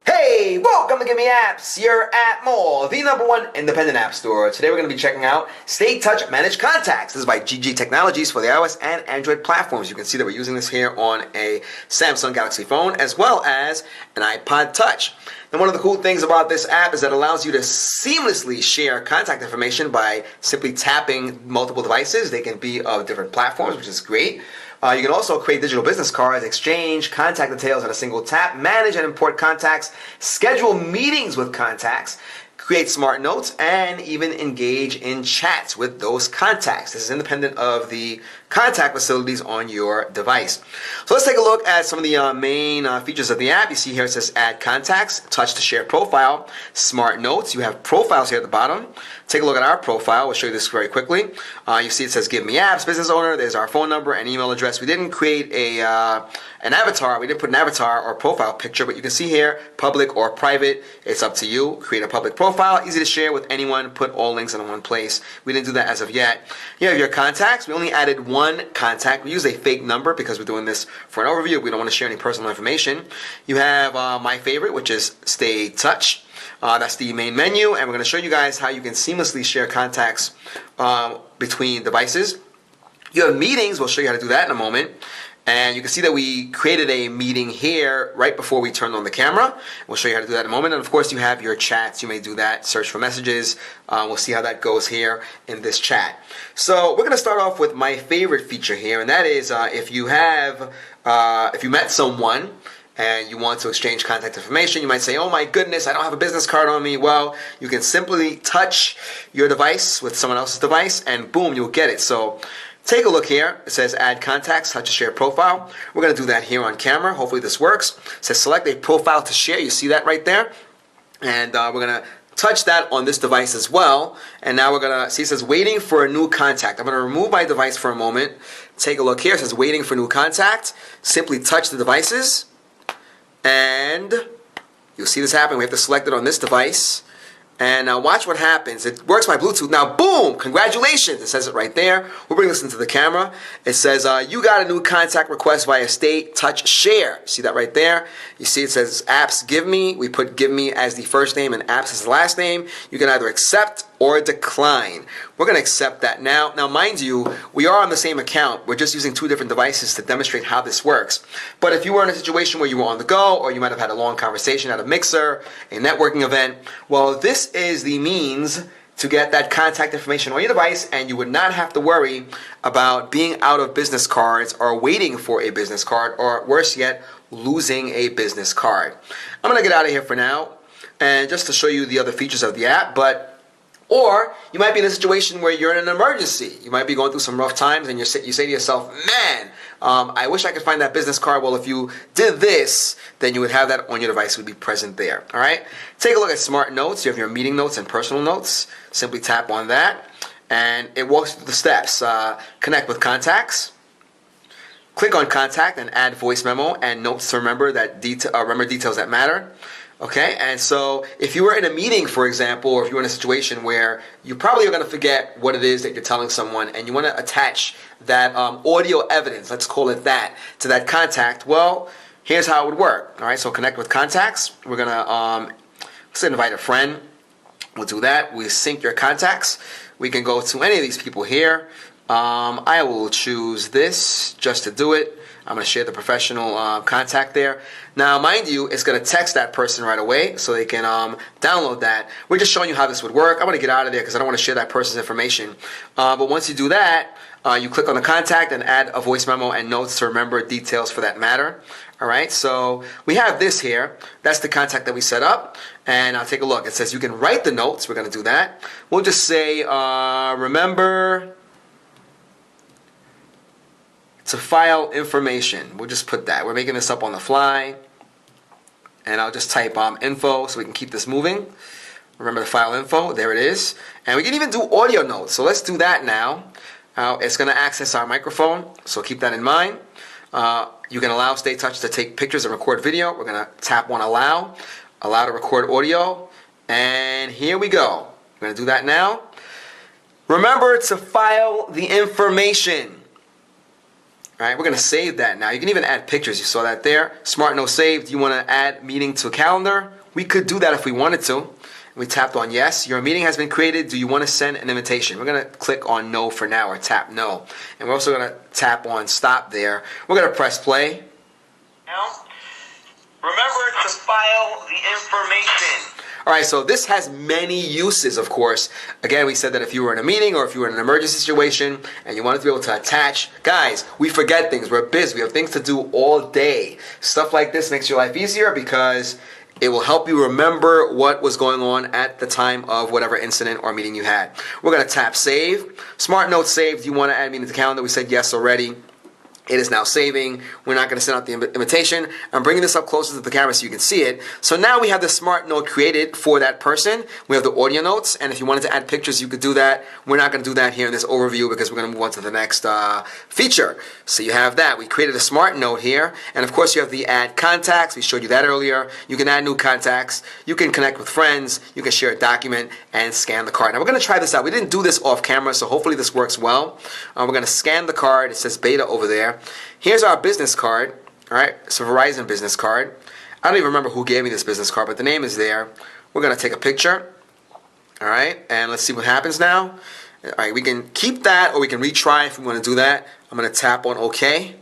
Hey, welcome to GiveMeApps, your app mall, the #1 independent app store. Today we're going to be checking out StayTouch Managed Contacts. This is by GG Technologies for the iOS and Android platforms. You can see that we're using this here on a Samsung Galaxy phone as well as an iPod Touch. And one of the cool things about this app is that it allows you to seamlessly share contact information by simply tapping multiple devices. They can be of different platforms, which is great. You can also create digital business cards, exchange contact details in a single tap, manage and import contacts, schedule meetings with contacts, create smart notes, and even engage in chats with those contacts. This is independent of the contact facilities on your device. So let's take a look at some of the main features of the app. You see here it says add contacts, touch to share profile, smart notes. You have profiles here at the bottom. Take a look at our profile. We'll show you this very quickly. You see it says GiveMeApps, business owner. There's our phone number and email address. We didn't create an avatar. We didn't put an avatar or profile picture, but you can see here, public or private. It's up to you. Create a public profile, easy to share with anyone, put all links in one place. We didn't do that as of yet. You have your contacts. We only added one contact. We use a fake number because we're doing this for an overview. We don't want to share any personal information. You have my favorite, which is StayTouch. That's the main menu, and we're going to show you guys how you can seamlessly share contacts between devices. You have meetings. We'll show you how to do that in a moment. And you can see that we created a meeting here right before we turned on the camera. We'll show you how to do that in a moment. And of course, you have your chats. You may do that, search for messages. We'll see how that goes here in this chat. So we're going to start off with my favorite feature here, and that is if you met someone and you want to exchange contact information, you might say, oh my goodness, I don't have a business card on me. Well, you can simply touch your device with someone else's device and boom, you'll get it. So take a look here. It says add contacts, touch to share profile. We're going to do that here on camera. Hopefully this works. It says select a profile to share. You see that right there? And we're going to touch that on this device as well. And now we're going to see it says waiting for a new contact. I'm going to remove my device for a moment. Take a look here. It says waiting for new contact. Simply touch the devices. And you'll see this happen. We have to select it on this device. And now watch what happens. It works by Bluetooth. Now, boom! Congratulations! It says it right there. We'll bring this into the camera. It says, you got a new contact request via StayTouch Share. See that right there? You see it says apps give me. We put give me as the first name and apps as the last name. You can either accept or decline. We're going to accept that now. Now, mind you, we are on the same account. We're just using two different devices to demonstrate how this works. But if you were in a situation where you were on the go, or you might have had a long conversation at a mixer, a networking event, well, this is the means to get that contact information on your device, and you would not have to worry about being out of business cards or waiting for a business card, or worse yet, losing a business card. I'm going to get out of here for now, and just to show you the other features of the app, or you might be in a situation where you're in an emergency. You might be going through some rough times and you say to yourself, man, I wish I could find that business card. Well, if you did this, then you would have that on your device. It would be present there. All right. Take a look at Smart Notes. You have your meeting notes and personal notes. Simply tap on that and it walks through the steps. Connect with contacts. Click on contact and add voice memo and notes to remember details that matter. Okay, and so if you were in a meeting, for example, or if you're in a situation where you probably are going to forget what it is that you're telling someone and you want to attach that audio evidence, let's call it that, to that contact, well, here's how it would work. All right, so connect with contacts. We're going to let's invite a friend. We'll do that. We sync your contacts. We can go to any of these people here. I will choose this just to do it. I'm going to share the professional contact there. Now, mind you, it's going to text that person right away so they can download that. We're just showing you how this would work. I'm going to get out of there because I don't want to share that person's information. But once you do that, you click on the contact and add a voice memo and notes to remember details for that matter. All right, so we have this here. That's the contact that we set up. And I'll take a look. It says you can write the notes. We're going to do that. We'll just say, remember to file information. We'll just put that. We're making this up on the fly. And I'll just type info so we can keep this moving. Remember to file info. There it is. And we can even do audio notes. So let's do that now. It's going to access our microphone. So keep that in mind. You can allow StayTouch to take pictures and record video. We're going to tap on allow. Allow to record audio. And here we go. We're going to do that now. Remember to file the information. All right, we're going to save that now. You can even add pictures. You saw that there. Smart note saved. You want to add meeting to a calendar? We could do that if we wanted to. We tapped on yes. Your meeting has been created. Do you want to send an invitation? We're going to click on no for now, or tap no. And we're also going to tap on stop there. We're going to press play. Now, remember to file the information. All right, so this has many uses, of course. Again, we said that if you were in a meeting or if you were in an emergency situation and you wanted to be able to attach, guys, we forget things. We're busy. We have things to do all day. Stuff like this makes your life easier because it will help you remember what was going on at the time of whatever incident or meeting you had. We're going to tap save. Smart note saved. You want to add meeting to the calendar? We said yes already. It is now saving. We're not going to send out the invitation. I'm bringing this up closer to the camera so you can see it. So now we have the smart note created for that person. We have the audio notes, and if you wanted to add pictures, you could do that. We're not going to do that here in this overview because we're going to move on to the next feature. So you have that. We created a smart note here, and of course you have the add contacts. We showed you that earlier. You can add new contacts. You can connect with friends. You can share a document and scan the card. Now we're going to try this out. We didn't do this off camera, so hopefully this works well. We're going to scan the card. It says beta over there. Here's our business card, all right? It's a Verizon business card. I don't even remember who gave me this business card, but the name is there. We're going to take a picture, all right? And let's see what happens now. All right, we can keep that or we can retry if we want to do that. I'm going to tap on OK,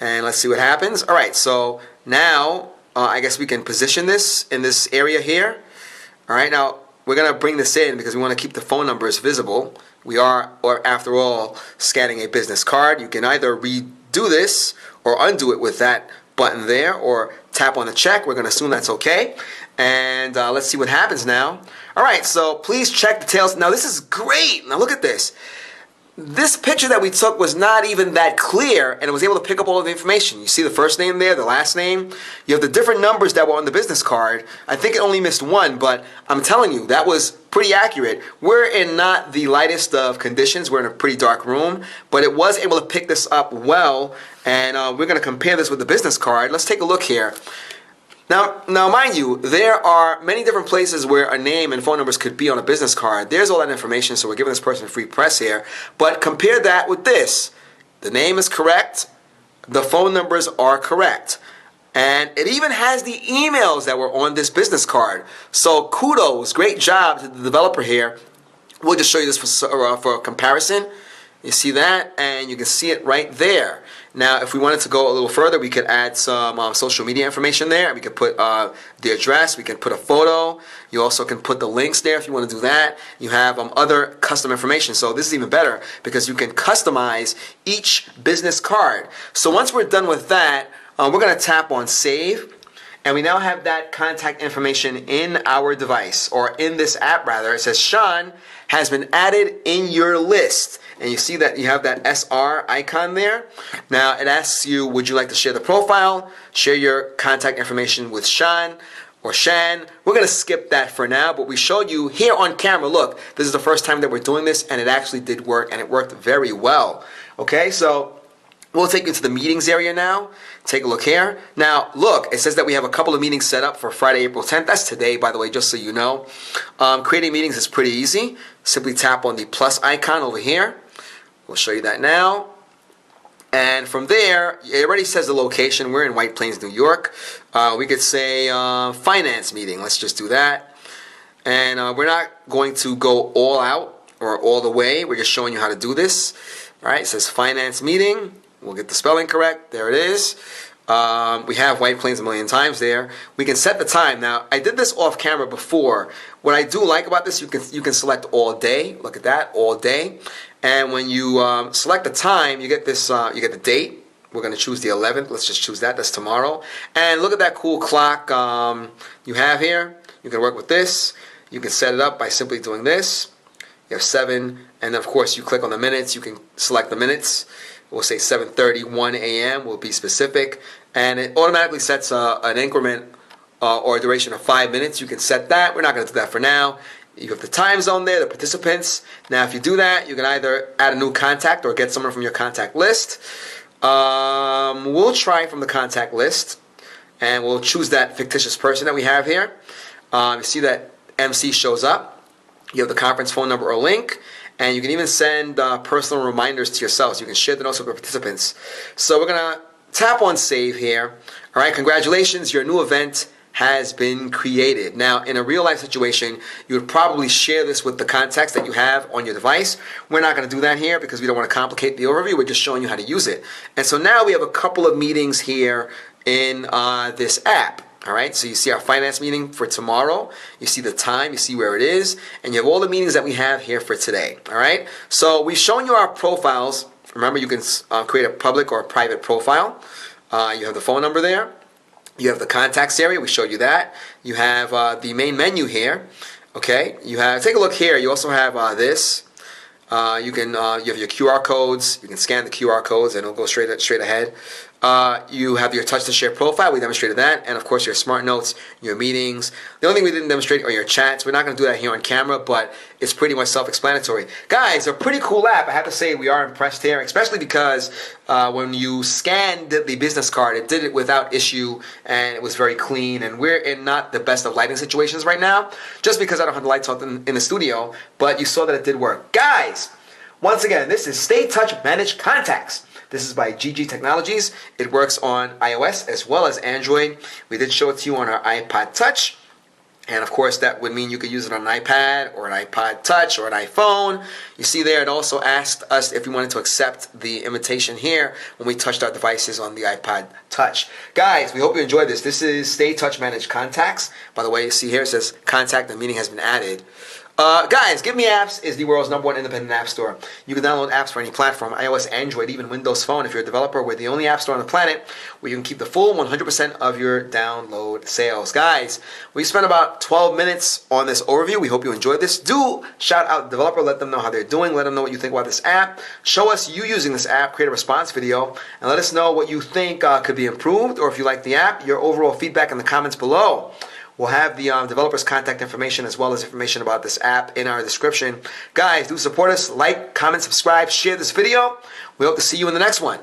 and let's see what happens. All right, so now I guess we can position this in this area here. All right, now we're going to bring this in because we want to keep the phone numbers visible. We are, or after all, scanning a business card. You can either redo this or undo it with that button there, or tap on the check. We're going to assume that's okay. And let's see what happens now. All right, so please check details. Now this is great. Now look at this. This picture that we took was not even that clear, and it was able to pick up all of the information. You see the first name there, the last name. You have the different numbers that were on the business card. I think it only missed one, but I'm telling you, that was pretty accurate. We're in not the lightest of conditions. We're in a pretty dark room, but it was able to pick this up well, and we're going to compare this with the business card. Let's take a look here. Now, mind you, there are many different places where a name and phone numbers could be on a business card. There's all that information, so we're giving this person free press here. But compare that with this. The name is correct. The phone numbers are correct. And it even has the emails that were on this business card. So kudos, great job to the developer here. We'll just show you this for comparison. You see that, and you can see it right there. Now, if we wanted to go a little further, we could add some social media information there. We could put the address. We could put a photo. You also can put the links there if you want to do that. You have other custom information. So this is even better because you can customize each business card. So once we're done with that, we're going to tap on Save. And we now have that contact information in our device, or in this app rather. It says Sean has been added in your list. And you see that you have that SR icon there. Now it asks you, would you like to share the profile, share your contact information with Sean or Shan? We're going to skip that for now, but we showed you here on camera, look, this is the first time that we're doing this, and it actually did work, and it worked very well. Okay, so we'll take you to the meetings area now. Take a look here. Now, look, it says that we have a couple of meetings set up for Friday, April 10th. That's today, by the way, just so you know. Creating meetings is pretty easy. Simply tap on the plus icon over here. We'll show you that now. And from there, it already says the location. We're in White Plains, New York. We could say finance meeting. Let's just do that. And we're not going to go all out or all the way. We're just showing you how to do this. All right, it says finance meeting. We'll get the spelling correct. There it is. We have White Plains a million times there. We can set the time. Now, I did this off camera before. What I do like about this, you can select all day. Look at that, all day. And when you select the time, you get this. You get the date. We're going to choose the 11th. Let's just choose that. That's tomorrow. And look at that cool clock you have here. You can work with this. You can set it up by simply doing this. You have 7, and of course you click on the minutes. You can select the minutes. We'll say 7:31 a.m. We'll be specific, and it automatically sets an increment or a duration of 5 minutes. You can set that. We're not going to do that for now. You have the time zone there, the participants. Now, if you do that, you can either add a new contact or get someone from your contact list. We'll try from the contact list, and we'll choose that fictitious person that we have here. You see that MC shows up. You have the conference phone number or link. and you can even send personal reminders to yourselves. You can share the notes with the participants. So we're going to tap on save here. All right, congratulations, your new event has been created. Now, in a real life situation, you would probably share this with the contacts that you have on your device. We're not going to do that here because we don't want to complicate the overview. We're just showing you how to use it. And so now we have a couple of meetings here in this app. All right, so you see our finance meeting for tomorrow. You see the time, you see where it is, and you have all the meetings that we have here for today. All right, so we've shown you our profiles. Remember, you can create a public or a private profile. You have the phone number there. You have the contacts area. We showed you that. You have the main menu here. Okay. You have. Take a look here. You also have this. You have your QR codes. You can scan the QR codes and it'll go straight ahead. You have your touch to share profile. We demonstrated that, and of course your smart notes, your meetings. The only thing we didn't demonstrate are your chats. We're not going to do that here on camera, but it's pretty much self-explanatory. Guys, a pretty cool app. I have to say we are impressed here, especially because when you scanned the business card, it did it without issue, and it was very clean. And we're in not the best of lighting situations right now, just because I don't have the lights on in the studio. But you saw that it did work, guys. Once again, this is StayTouch Managed Contacts. This is by GG Technologies. It works on iOS as well as Android. We did show it to you on our iPod Touch. And of course, that would mean you could use it on an iPad or an iPod Touch or an iPhone. You see there, it also asked us if we wanted to accept the invitation here when we touched our devices on the iPod Touch. Guys, we hope you enjoyed this. This is StayTouch Managed Contacts. By the way, you see here it says contact, the meeting has been added. Guys, GiveMeApps is the world's #1 independent app store. You can download apps for any platform, iOS, Android, even Windows Phone. If you're a developer, we're the only app store on the planet where you can keep the full 100% of your download sales. Guys, we spent about 12 minutes on this overview. We hope you enjoyed this. Do shout out the developer. Let them know how they're doing. Let them know what you think about this app. Show us you using this app. Create a response video. And let us know what you think could be improved, or if you like the app, your overall feedback in the comments below. We'll have the developer's contact information as well as information about this app in our description. Guys, do support us. Like, comment, subscribe, share this video. We hope to see you in the next one.